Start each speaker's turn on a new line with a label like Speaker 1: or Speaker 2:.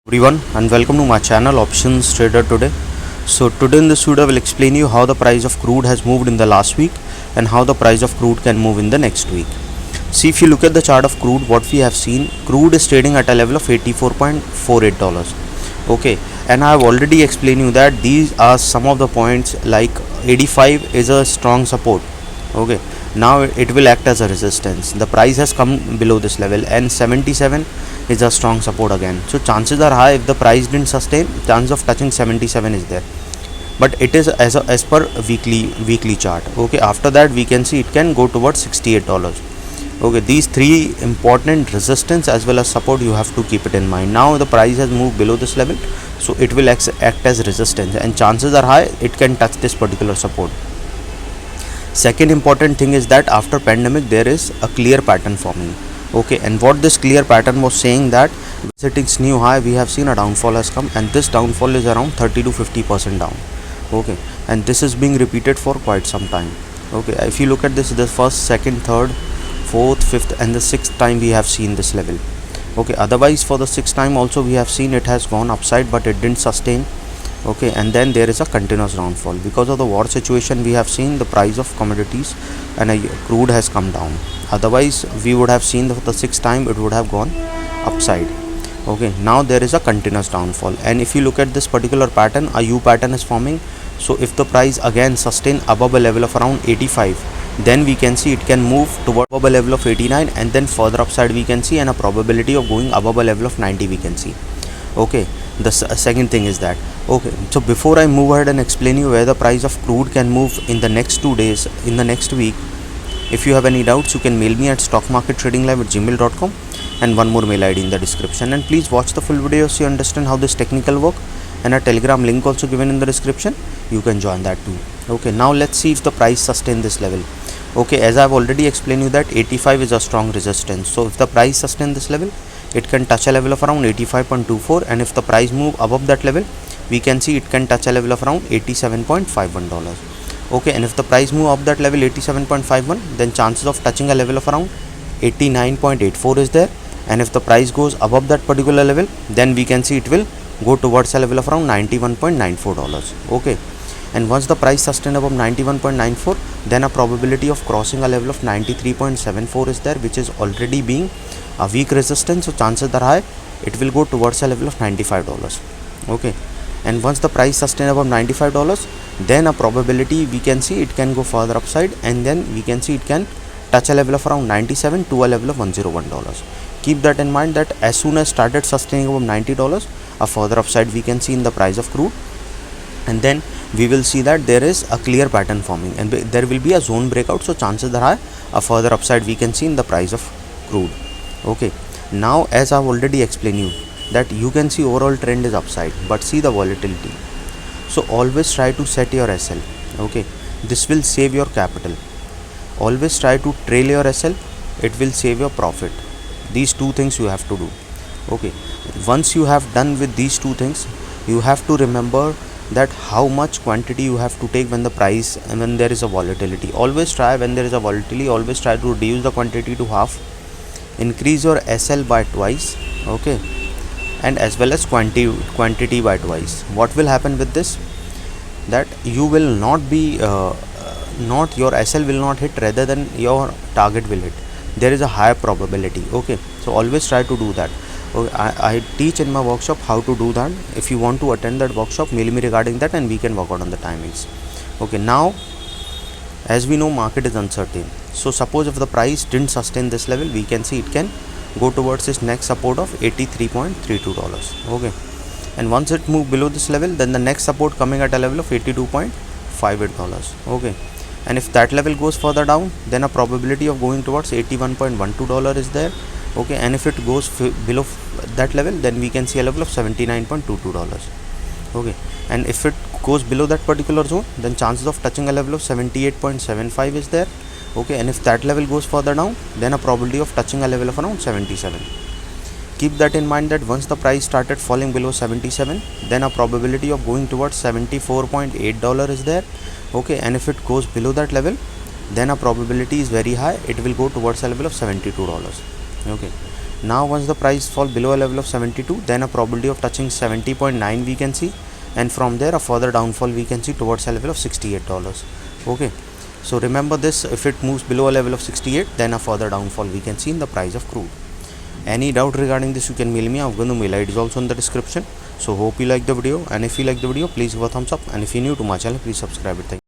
Speaker 1: Everyone, and welcome to my channel Options Trader today. So today in this video I will explain you how the price of crude has moved in the last week and how the price of crude can move in the next week. See, if you look at the chart of crude, what we have seen, crude is trading at a level of $84.48. Okay, and I have already explained you that these are some of the points, like 85 is a strong support. Okay, now it will act as a resistance. The price has come below this level, and 77 is a strong support again. So chances are high, if the price didn't sustain, chance of touching 77 is there, but it is as per weekly chart. Okay, after that we can see it can go towards $68. Okay, these three important resistance as well as support, you have to keep it in mind. Now the price has moved below this level, so it will act as resistance, and chances are high it can touch this particular support. Second important thing is that after pandemic there is a clear pattern forming. Okay, and what this clear pattern was saying, that visiting new high, we have seen a downfall has come, and this downfall is around 30 to 50% down. Okay, and this is being repeated for quite some time. Okay, if you look at this, the first, second, third, fourth, fifth and the sixth time we have seen this level. Okay, otherwise for the sixth time also we have seen it has gone upside, but it didn't sustain. Okay, and then there is a continuous downfall because of the war situation. We have seen the price of commodities and crude has come down. Otherwise we would have seen the sixth time it would have gone upside. Okay, now there is a continuous downfall, and if you look at this particular pattern, a U pattern is forming. So if the price again sustain above a level of around 85, then we can see it can move toward above a level of 89, and then further upside we can see, and a probability of going above a level of 90 we can see. Okay, the second thing is that, okay, so before I move ahead and explain you where the price of crude can move in the next 2 days, in the next week, if you have any doubts, you can mail me at stockmarkettradinglive@gmail.com, and one more mail ID in the description. And please watch the full video so you understand how this technical work, and a telegram link also given in the description, you can join that too. Okay, now let's see if the price sustain this level. Okay, as I have already explained you that 85 is a strong resistance. So if the price sustain this level, it can touch a level of around 85.24, and if the price move above that level, we can see it can touch a level of around $87.51. Okay, and if the price move up that level 87.51, then chances of touching a level of around 89.84 is there, and if the price goes above that particular level, then we can see it will go towards a level of around $91.94. Okay, and once the price sustain above 91.94, then a probability of crossing a level of 93.74 is there, which is already being a weak resistance. So chances are high it will go towards a level of $95. Okay, and once the price sustain above $95, then a probability we can see it can go further upside, and then we can see it can touch a level of around 97 to a level of $101. Keep that in mind, that as soon as started sustaining above $90, a further upside we can see in the price of crude, and then we will see that there is a clear pattern forming, and there will be a zone breakout. So chances are high a further upside we can see in the price of crude. Okay, now as I've already explained you that you can see overall trend is upside, but see the volatility. So always try to set your SL. Okay, this will save your capital. Always try to trail your SL, it will save your profit. These two things you have to do. Okay, once you have done with these two things, you have to remember that how much quantity you have to take when the price and when there is a volatility. Always try, when there is a volatility, always try to reduce the quantity to half, increase your SL by twice. Okay, and as well as quantity by twice. What will happen with this, that you will not be not your SL will not hit, rather than your target will hit. There is a higher probability. Okay, so always try to do that. Okay, I teach in my workshop how to do that. If you want to attend that workshop, mail me regarding that, and we can work out on the timings. Okay, now as we know, market is uncertain. So suppose if the price didn't sustain this level, we can see it can go towards this next support of $83.32. Okay, and once it move below this level, then the next support coming at a level of $82.58. Okay, and if that level goes further down, then a probability of going towards $81.12 is there. Okay, and if it goes below that level, then we can see a level of $79.22. Okay, and if it goes below that particular zone, then chances of touching a level of 78.75 is there. Okay, and if that level goes further down, then a probability of touching a level of around 77. Keep that in mind, that once the price started falling below 77, then a probability of going towards $74.8 is there. Okay, and if it goes below that level, then a probability is very high, it will go towards a level of $72. Okay, Now once the price fall below a level of 72, then a probability of touching 70.9 we can see, and from there a further downfall we can see towards a level of $68. Okay, so remember this, if it moves below a level of 68, then a further downfall we can see in the price of crude. Any doubt regarding this, you can mail me. I've got the mail ID is also in the description. So hope you like the video, and if you like the video, please give a thumbs up, and if you're new to my channel, please subscribe it. Thank you.